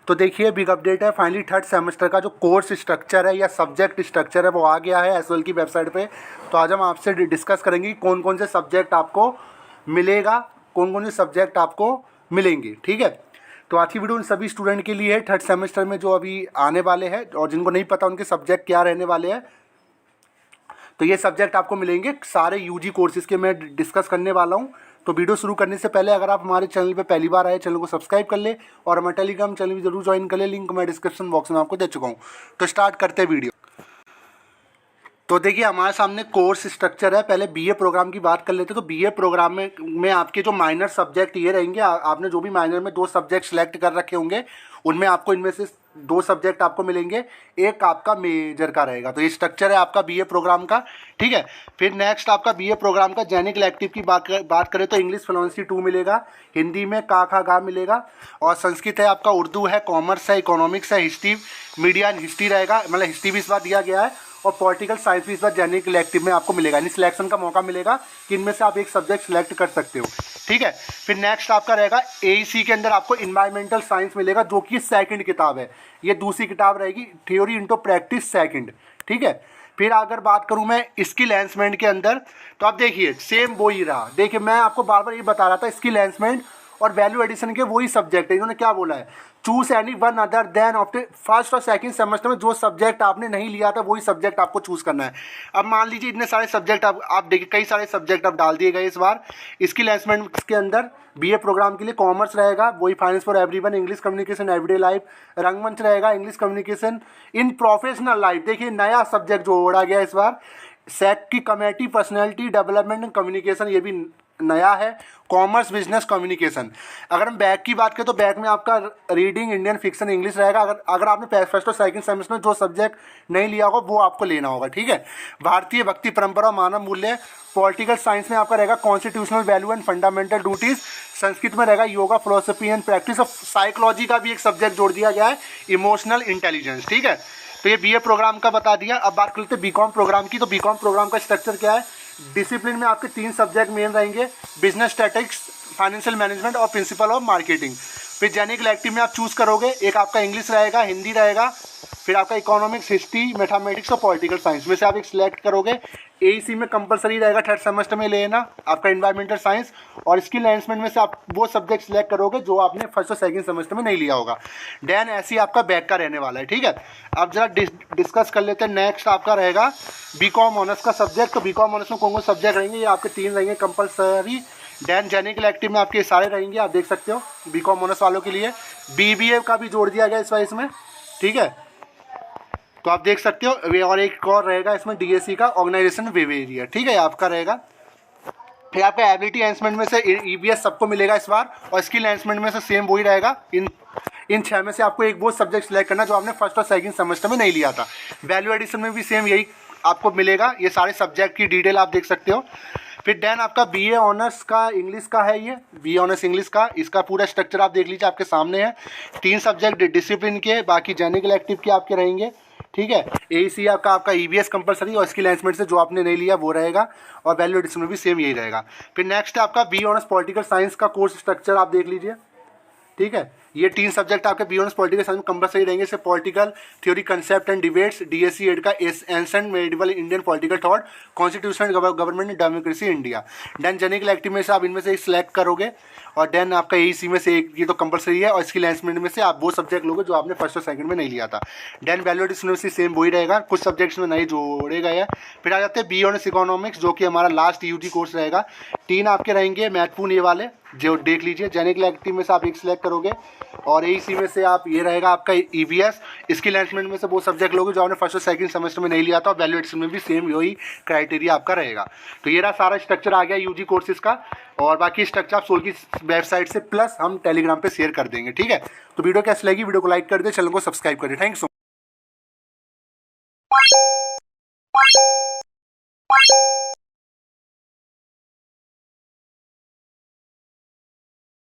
तो देखिए big update है, फाइनली थर्ड सेमेस्टर का जो कोर्स स्ट्रक्चर है या सब्जेक्ट स्ट्रक्चर है वो आ गया है एसओएल की वेबसाइट पे। तो आज हम आपसे डिस्कस करेंगे कि कौन कौन से सब्जेक्ट आपको मिलेगा, कौन कौन से सब्जेक्ट आपको मिलेंगे। ठीक है, तो आज की वीडियो उन सभी स्टूडेंट के लिए है थर्ड सेमेस्टर में जो अभी आने वाले हैं और जिनको नहीं पता उनके सब्जेक्ट क्या रहने वाले हैं। तो ये सब्जेक्ट आपको मिलेंगे सारे यूजी कोर्सेज़ के, मैं डिस्कस करने वाला हूँ। तो वीडियो शुरू करने से पहले अगर आप हमारे चैनल पे पहली बार आए, चैनल को सब्सक्राइब कर ले और हमारे टेलीग्राम चैनल भी जरूर ज्वाइन कर ले, लिंक मैं डिस्क्रिप्शन बॉक्स में आपको दे चुका हूँ। तो स्टार्ट करते हैं वीडियो। तो देखिए हमारे सामने कोर्स स्ट्रक्चर है। पहले बीए प्रोग्राम की बात कर लेते हैं। तो बीए प्रोग्राम में आपके जो माइनर सब्जेक्ट ये रहेंगे, आपने जो भी माइनर में 2 सब्जेक्ट सेलेक्ट कर रखे होंगे उनमें आपको इनमें से 2 सब्जेक्ट आपको मिलेंगे, एक आपका मेजर का रहेगा। तो ये स्ट्रक्चर है आपका बीए प्रोग्राम का। ठीक है, फिर नेक्स्ट आपका बीए प्रोग्राम का जेनिक इलेक्टिव की बात करें तो इंग्लिश फ्लुएंसी 2 मिलेगा, हिंदी में का खा गा मिलेगा, और संस्कृत है आपका, उर्दू है, कॉमर्स है, इकोनॉमिक्स है, हिस्ट्री मीडिया एंड हिस्ट्री रहेगा, मतलब हिस्ट्री भी इस बार दिया गया है, और पॉलिटिकल साइंस भी इस बार जेनिक इलेक्टिव में आपको मिलेगा। यानी सिलेक्शन का मौका मिलेगा कि इनमें से आप एक सब्जेक्ट सिलेक्ट कर सकते हो। ठीक है, फिर नेक्स्ट आपका रहेगा एईसी के अंदर आपको इन्वायरमेंटल साइंस मिलेगा, जो कि सेकंड किताब है, ये दूसरी किताब रहेगी, थ्योरी इनटू प्रैक्टिस सेकंड। ठीक है, फिर अगर बात करूं मैं स्किल एनहांसमेंट के अंदर, तो आप देखिए सेम वो ही रहा। देखिए मैं आपको बार बार ये बता रहा था, स्किल एनहांसमेंट और वैल्यू एडिशन के वही सब्जेक्ट है। इन्होंने क्या बोला है, choose any one other than of the first और सेकंड सेमेस्टर में जो सब्जेक्ट आपने नहीं लिया था वही सब्जेक्ट आपको चूज करना है। अब मान लीजिए इतने सारे सब्जेक्ट आप देखिए, कई सारे सब्जेक्ट अब डाल दिए गए इस बार स्किल एनहांसमेंट के अंदर। बीए प्रोग्राम के लिए कॉमर्स रहेगा, वही finance for everyone, English communication everyday life, रंगमंच रहेगा, English communication in professional life. देखिए नया सब्जेक्ट जो जोड़ा गया इस बार, सेक की committee personality development and communication, ये भी नया है, कॉमर्स बिजनेस कम्युनिकेशन। अगर हम बैक की बात करें तो बैक में आपका रीडिंग, इंडियन फिक्शन, इंग्लिश रहेगा। अगर आपने फर्स्ट और सेकंड सेमेस्टर में जो सब्जेक्ट नहीं लिया होगा वो आपको लेना होगा। ठीक है, भारतीय भक्ति परंपरा, मानव मूल्य, पॉलिटिकल साइंस में आपका रहेगा constitutional value and fundamental duties, Sanskrit में रहेगा yoga, philosophy and practice, of psychology का भी एक सब्जेक्ट जोड़ दिया गया है, इमोशनल इंटेलिजेंस। ठीक है, तो ये बीए प्रोग्राम का बता दिया। अब बात करते हैं बीकॉम प्रोग्राम की। तो बीकॉम प्रोग्राम का स्ट्रक्चर क्या है, डिसिप्लिन में आपके 3 सब्जेक्ट मेन रहेंगे, बिजनेस स्टैटिस्टिक्स, फाइनेंशियल मैनेजमेंट और प्रिंसिपल ऑफ मार्केटिंग। फिर जेनिक इलेक्टिव में आप चूज करोगे, एक आपका इंग्लिश रहेगा, हिंदी रहेगा, फिर आपका इकोनॉमिक्स, हिस्ट्री, मैथमेटिक्स और पॉलिटिकल साइंस में से आप एक सिलेक्ट करोगे। एईसी में कंपलसरी रहेगा थर्ड सेमेस्टर में लेना आपका इन्वायरमेंटल साइंस, और स्किल एनहांसमेंट में से आप वो सब्जेक्ट सिलेक्ट करोगे जो आपने फर्स्ट और सेकंड सेमेस्टर में नहीं लिया होगा। देन ऐसे ही आपका बैक का रहने वाला है। ठीक है, अब जरा डिस्कस कर लेते हैं। नेक्स्ट आपका रहेगा बीकॉम ऑनर्स का सब्जेक्ट। तो बीकॉम ऑनर्स में कौन कौन सब्जेक्ट रहेंगे, ये आपके 3 रहेंगे कंपलसरी। देन जेनिक इलेक्टिव में आपके सारे रहेंगे, आप देख सकते हो बीकॉम ऑनर्स वालों के लिए। बीबीए का भी जोड़ दिया गया इस बार इसमें। ठीक है, तो आप देख सकते हो, और एक और रहेगा इसमें डीएससी का, ऑर्गेनाइजेशन बिहेवियर। ठीक है, आपका रहेगा। फिर आपका एबिलिटी एनहांसमेंट में से ईबीएस सबको मिलेगा इस बार, और स्किल एनहांसमेंट में से सेम वही रहेगा। इन 6 में से आपको एक वो सब्जेक्ट सिलेक्ट करना जो आपने फर्स्ट और सेकंड सेमेस्टर में नहीं लिया था। वैल्यू एडिशन में भी सेम यही आपको मिलेगा। ये सारे सब्जेक्ट की डिटेल आप देख सकते हो। फिर देन आपका बीए ऑनर्स का इंग्लिश का है, ये बीए ऑनर्स इंग्लिश का, इसका पूरा स्ट्रक्चर आप देख लीजिए, आपके सामने है। 3 सब्जेक्ट डिसिप्लिन के, बाकी जेनिक इलेक्टिव के आपके रहेंगे। ठीक है, एईसी आपका ईबीएस कंपलसरी, और स्किल एनहांसमेंट से जो आपने नहीं लिया वो रहेगा, और वैल्यू एडिशन में भी सेम यही रहेगा। फिर नेक्स्ट है आपका बी ऑनर्स पॉलिटिकल साइंस का कोर्स स्ट्रक्चर, आप देख लीजिए। ठीक है, ये 3 सब्जेक्ट आपके बी ऑनर्स पॉलिटिकल साइंस में कंपलसरी रहेंगे। जैसे political theory, concept and debates, DSC एड का ancient medieval Indian political thought, constitutional government and democracy India. Then generic elective में से आप इनमें से एक सिलेक्ट करोगे, और देन आपका एईसी में से एक, ये तो कंपलसरी है, और स्किल एनहांसमेंट में से आप वो सब्जेक्ट लोगे जो आपने फर्स्ट और सेकंड में नहीं लिया था। देन वैल्यू एडिशन में सेम वही रहेगा, कुछ सब्जेक्ट्स में नहीं जोड़े गए हैं। फिर आ जाते हैं बी ऑनर्स इकोनॉमिक्स, जो कि हमारा लास्ट यूजी कोर्स रहेगा। 3 आपके रहेंगे महत्वपूर्ण ये वाले, जो देख लीजिए। जेनिक इलेक्टिव में से आप एक सिलेक्ट करोगे, और एईसी में से आप ये रहेगा आपका ईबीएस। स्किल एनहांसमेंट में से वो सब्जेक्ट लोगे जो आपने फर्स्ट और सेकंड सेमेस्टर में नहीं लिया था, और वैल्यू एडिशन में भी सेम यही क्राइटेरिया आपका रहेगा। तो ये रहा सारा स्ट्रक्चर आ गया यूजी कोर्सेज का, और बाकी स्ट्रक्चर आप सोल की वेबसाइट से प्लस हम टेलीग्राम पे शेयर कर देंगे। ठीक है, तो वीडियो कैसी लगी, वीडियो को लाइक कर दे, चैनल को सब्सक्राइब कर दे। थैंक्स।